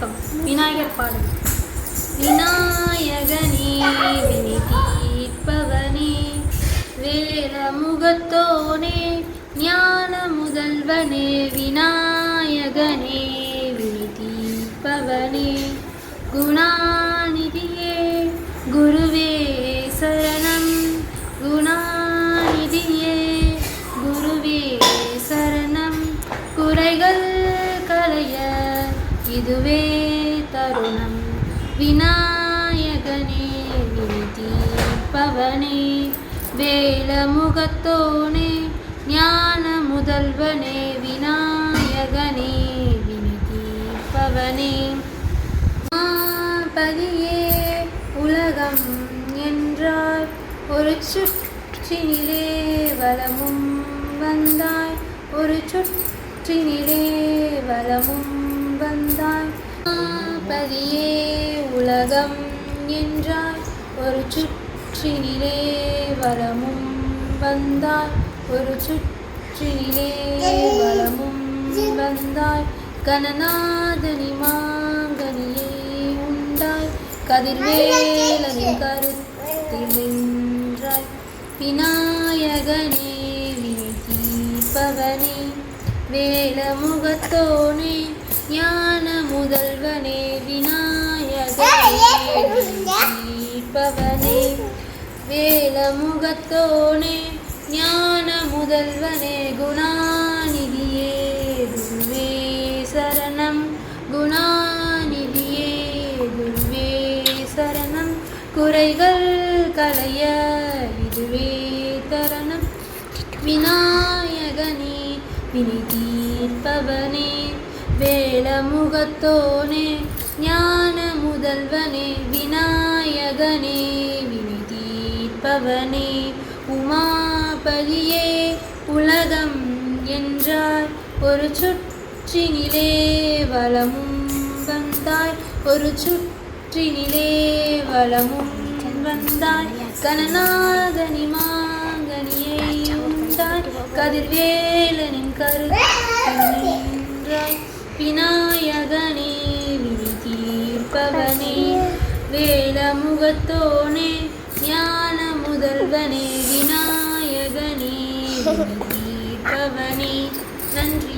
வணக்கம். விநாயகர் பாடல். விநாயகனே வினை தீர்ப்பவனே, வேலமுகத்தோனே ஞான முதல்வனே, விநாயகனே வினை தீர்ப்பவனே, குணாநிதியே குருவே சரணம், குணாநிதியே குருவே சரணம், குறைகள் களைய இதுவே தருணம், விநாயகனே வினை தீர்ப்பவனே, வேலமுகத்தோனே ஞான முதல்வனே, விநாயகனே வினை தீர்ப்பவனே, பதியே உலகம் என்றாய், ஒரு சுற்றினிலே வலமும் வந்தாய், ஒரு சுற்றினிலே வலமும் வந்தாய், பதியே உலகம் என்றாய், ஒரு சுற்றினிலே வலமும் வந்தாய், ஒரு சுற்றினிலே வலமும் வந்தாய், கணநாதனி மாங்கனியே உண்டாய், கதிர்வேலனின் கருத்தில் நின்றாய், விநாயகனே வினை தீர்ப்பவனே, வேலமுகத்தோனே ஞான முதல்வனே, விநாயகனே வினை தீர்ப்பவனே, வேலமுகத்தோனே ஞான முதல்வனே, குணாநிதியே குருவே சரணம், குணாநிதியே குருவே சரணம், குறைகள் களைய இதுவே தருணம், விநாயகனே வினை தீர்ப்பவனே, வேலமுகத்தோனே ஞான முதல்வனே, விநாயகனே வினை தீர்ப்பவனே, உமாபதியே உலகம் என்றாய், ஒரு சுற்றினிலே வலமும் வந்தாய், ஒரு சுற்றினிலே வலமும் வந்தாய், கணநாதனி மாங்கனியை உண்டாய், கதிர்வேலனின் கருத்தில் நின்றாய், விநாயகனே வினை தீர்ப்பவனே, வேலமுகத்தோனே ஞான முதல்வனே, விநாயகனே வினை தீர்ப்பவனே. நன்றி.